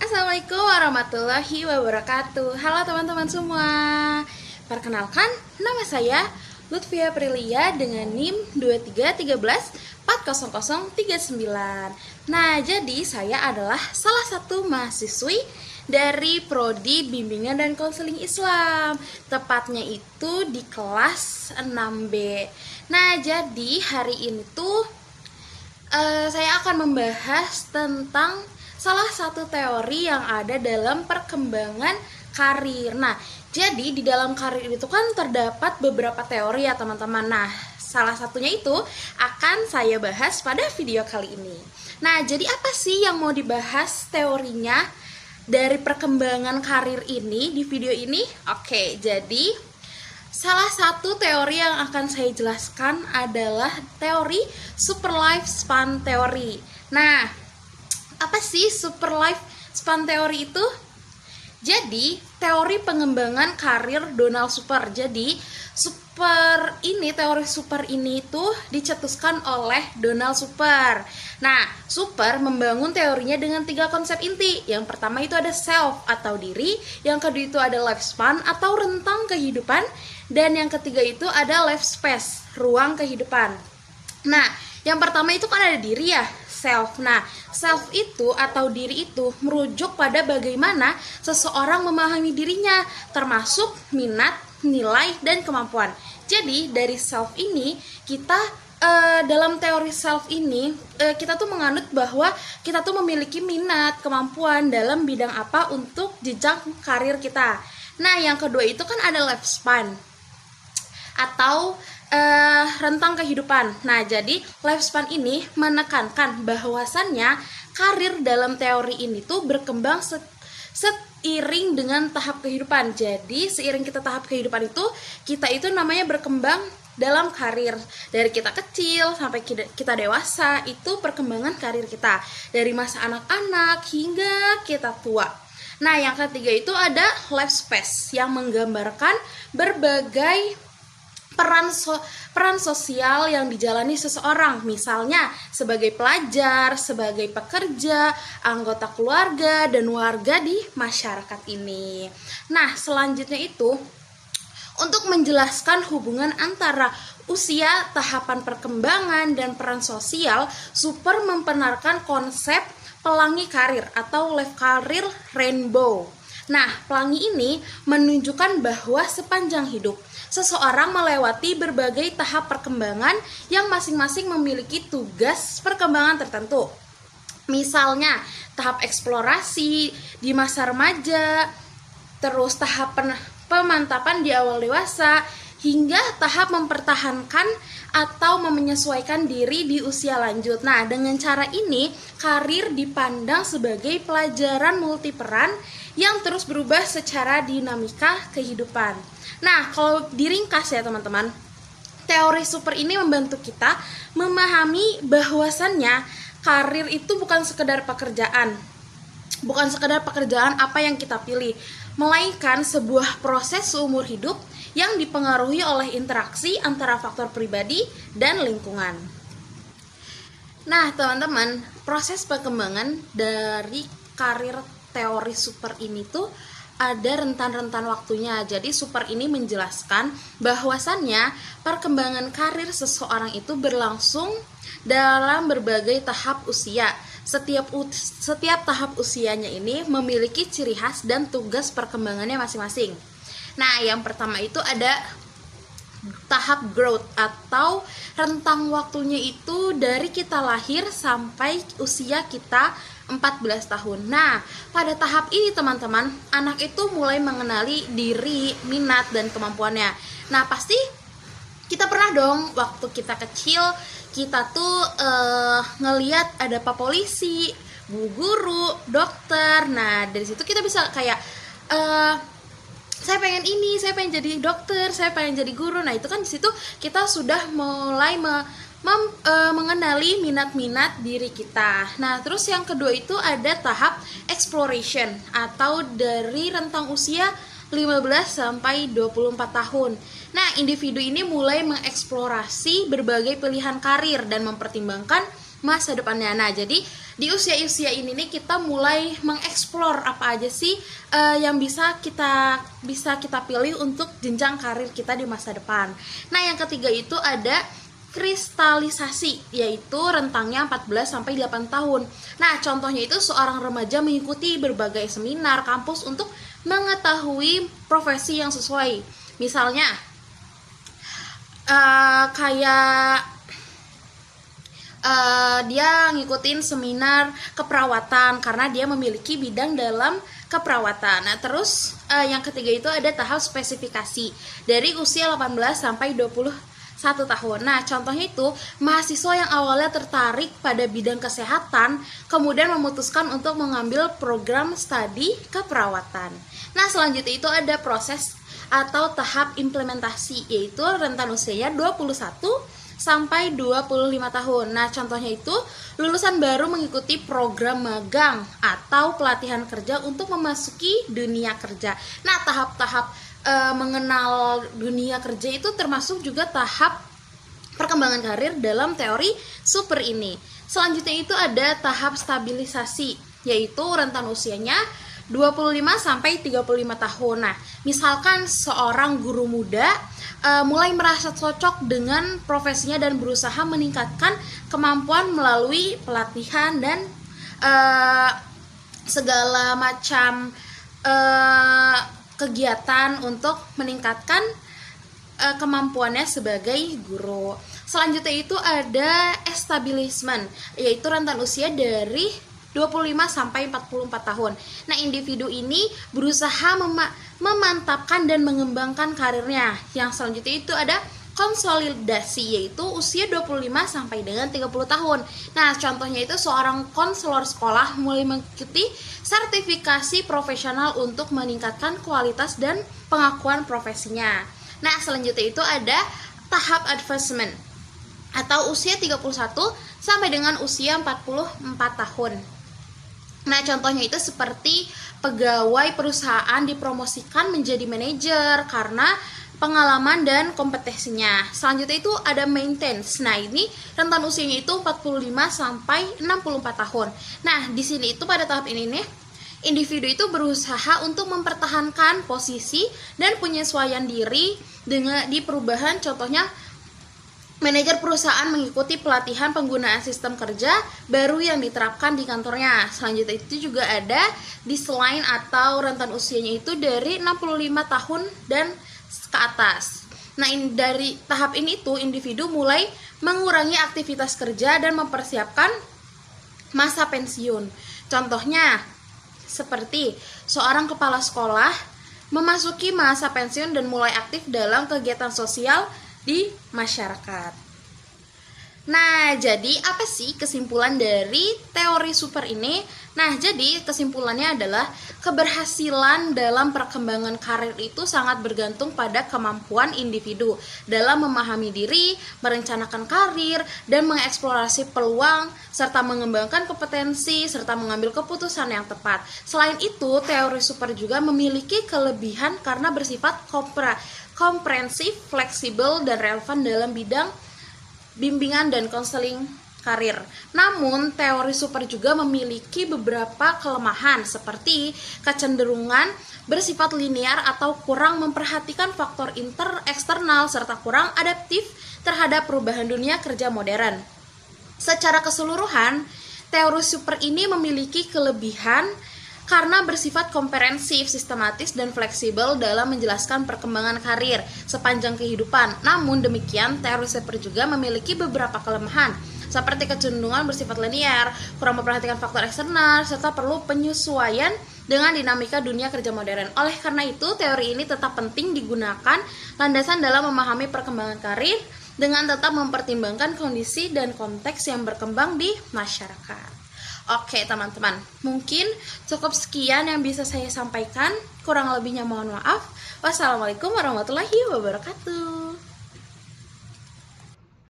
Assalamualaikum warahmatullahi wabarakatuh. Halo teman-teman semua. Perkenalkan, nama saya Lutfia Prilia dengan NIM 2313400039. Nah, jadi saya adalah salah satu mahasiswi dari Prodi Bimbingan dan Konseling Islam. Tepatnya itu di kelas 6B. Nah, jadi hari ini tuh saya akan membahas tentang salah satu teori yang ada dalam perkembangan karir. Nah, jadi di dalam karir itu kan terdapat beberapa teori ya teman-teman. Nah, salah satunya itu akan saya bahas pada video kali ini. Nah, jadi apa sih yang mau dibahas teorinya dari perkembangan karir ini di video ini? Oke, jadi salah satu teori yang akan saya jelaskan adalah teori super lifespan theory. Nah, apa sih super lifespan theory itu? Jadi, teori pengembangan karir Donald Super. Jadi, teori super ini itu dicetuskan oleh Donald Super. Nah, Super membangun teorinya dengan 3 konsep inti. Yang pertama itu ada self atau diri, yang kedua itu ada lifespan atau rentang kehidupan, dan yang ketiga itu ada life space, ruang kehidupan. Nah, yang pertama itu kan ada diri ya, self. Nah, self itu atau diri itu merujuk pada bagaimana seseorang memahami dirinya, termasuk minat, nilai, dan kemampuan. Jadi, dari self ini kita dalam teori self ini kita tuh menganut bahwa kita tuh memiliki minat, kemampuan dalam bidang apa untuk jenjang karir kita. Nah, yang kedua itu kan ada lifespan atau rentang kehidupan. Nah, jadi lifespan ini menekankan bahwasannya karir dalam teori ini tuh berkembang seiring dengan tahap kehidupan. Jadi, seiring kita tahap kehidupan itu, kita itu namanya berkembang dalam karir. Dari kita kecil sampai kita dewasa, itu perkembangan karir kita. Dari masa anak-anak hingga kita tua. Nah, yang ketiga itu ada life space yang menggambarkan berbagai peran sosial yang dijalani seseorang, misalnya sebagai pelajar, sebagai pekerja, anggota keluarga, dan warga di masyarakat ini. Nah, selanjutnya itu untuk menjelaskan hubungan antara usia, tahapan perkembangan, dan peran sosial, Super membenarkan konsep pelangi karir atau life career rainbow. Nah, pelangi ini menunjukkan bahwa sepanjang hidup seseorang melewati berbagai tahap perkembangan yang masing-masing memiliki tugas perkembangan tertentu. Misalnya, tahap eksplorasi di masa remaja, terus tahap pemantapan di awal dewasa, hingga tahap mempertahankan atau menyesuaikan diri di usia lanjut. Nah, dengan cara ini, karir dipandang sebagai pelajaran multiperan yang terus berubah secara dinamika kehidupan. Nah, kalau diringkas ya teman-teman, teori super ini membantu kita memahami bahwasannya karir itu bukan sekedar pekerjaan. Bukan sekedar pekerjaan apa yang kita pilih, melainkan sebuah proses seumur hidup yang dipengaruhi oleh interaksi antara faktor pribadi dan lingkungan. Nah, teman-teman, proses perkembangan dari karir teori super ini tuh ada rentan-rentan waktunya. Jadi super ini menjelaskan bahwasannya perkembangan karir seseorang itu berlangsung dalam berbagai tahap usia. Setiap tahap usianya ini memiliki ciri khas dan tugas perkembangannya masing-masing. Nah, yang pertama itu ada tahap growth atau rentang waktunya itu dari kita lahir sampai usia kita 14 tahun. Nah, pada tahap ini teman-teman, anak itu mulai mengenali diri, minat, dan kemampuannya. Nah, pasti kita pernah dong waktu kita kecil, kita tuh ngeliat ada pak polisi, bu guru, dokter. Nah, dari situ kita bisa kayak saya pengen ini, saya pengen jadi dokter, saya pengen jadi guru. Nah, itu kan di situ kita sudah mulai mengenali minat-minat diri kita. Nah, terus yang kedua itu ada tahap exploration atau dari rentang usia 15 sampai 24 tahun. Nah, individu ini mulai mengeksplorasi berbagai pilihan karir dan mempertimbangkan masa depannya. Nah, jadi di usia-usia ini nih kita mulai mengeksplor apa aja sih yang bisa kita pilih untuk jenjang karir kita di masa depan. Nah, yang ketiga itu ada kristalisasi, yaitu rentangnya 14 sampai 8 tahun. Nah, contohnya itu seorang remaja mengikuti berbagai seminar kampus untuk mengetahui profesi yang sesuai. Misalnya dia ngikutin seminar keperawatan karena dia memiliki bidang dalam keperawatan. Nah, terus yang ketiga itu ada tahap spesifikasi dari usia 18 sampai 21 tahun. Nah, contohnya itu mahasiswa yang awalnya tertarik pada bidang kesehatan kemudian memutuskan untuk mengambil program studi keperawatan. Nah, selanjutnya itu ada proses atau tahap implementasi, yaitu rentan usianya 21 sampai 25 tahun. Nah, contohnya itu lulusan baru mengikuti program magang atau pelatihan kerja untuk memasuki dunia kerja. Nah, tahap-tahap mengenal dunia kerja itu termasuk juga tahap perkembangan karir dalam teori super ini. Selanjutnya itu ada tahap stabilisasi, yaitu rentan usianya 25 sampai 35 tahun. Nah, misalkan seorang guru muda mulai merasa cocok dengan profesinya dan berusaha meningkatkan kemampuan melalui pelatihan dan segala macam kegiatan untuk meningkatkan kemampuannya sebagai guru. Selanjutnya itu ada establishment, yaitu rentan usia dari 25 sampai 44 tahun. Nah, individu ini berusaha memantapkan dan mengembangkan karirnya. Yang selanjutnya itu ada konsolidasi, yaitu usia 25 sampai dengan 30 tahun. Nah, contohnya itu seorang konselor sekolah mulai mengikuti sertifikasi profesional untuk meningkatkan kualitas dan pengakuan profesinya. Nah, selanjutnya itu ada tahap advancement atau usia 31 sampai dengan usia 44 tahun. Nah, contohnya itu seperti pegawai perusahaan dipromosikan menjadi manajer karena pengalaman dan kompetensinya. Selanjutnya itu ada maintenance. Nah, ini rentan usianya itu 45 sampai 64 tahun. Nah, di sini itu pada tahap ini nih, individu itu berusaha untuk mempertahankan posisi dan penyesuaian diri dengan di perubahan. Contohnya manajer perusahaan mengikuti pelatihan penggunaan sistem kerja baru yang diterapkan di kantornya. Selanjutnya itu juga ada disline atau rentan usianya itu dari 65 tahun dan ke atas. Nah, dari tahap ini tuh individu mulai mengurangi aktivitas kerja dan mempersiapkan masa pensiun. Contohnya seperti seorang kepala sekolah memasuki masa pensiun dan mulai aktif dalam kegiatan sosial di masyarakat. Nah, jadi apa sih kesimpulan dari teori super ini? Nah, jadi kesimpulannya adalah keberhasilan dalam perkembangan karir itu sangat bergantung pada kemampuan individu dalam memahami diri, merencanakan karir, dan mengeksplorasi peluang, serta mengembangkan kompetensi, serta mengambil keputusan yang tepat. Selain itu, teori super juga memiliki kelebihan karena bersifat komprehensif, fleksibel, dan relevan dalam bidang bimbingan dan konseling karir. Namun, teori super juga memiliki beberapa kelemahan seperti kecenderungan bersifat linear atau kurang memperhatikan faktor eksternal serta kurang adaptif terhadap perubahan dunia kerja modern. Secara keseluruhan, teori super ini memiliki kelebihan karena bersifat komprehensif, sistematis, dan fleksibel dalam menjelaskan perkembangan karir sepanjang kehidupan. Namun demikian, teori super juga memiliki beberapa kelemahan, seperti kecenderungan bersifat linear, kurang memperhatikan faktor eksternal, serta perlu penyesuaian dengan dinamika dunia kerja modern. Oleh karena itu, teori ini tetap penting digunakan landasan dalam memahami perkembangan karir dengan tetap mempertimbangkan kondisi dan konteks yang berkembang di masyarakat. Oke teman-teman, mungkin cukup sekian yang bisa saya sampaikan. Kurang lebihnya mohon maaf. Wassalamualaikum warahmatullahi wabarakatuh.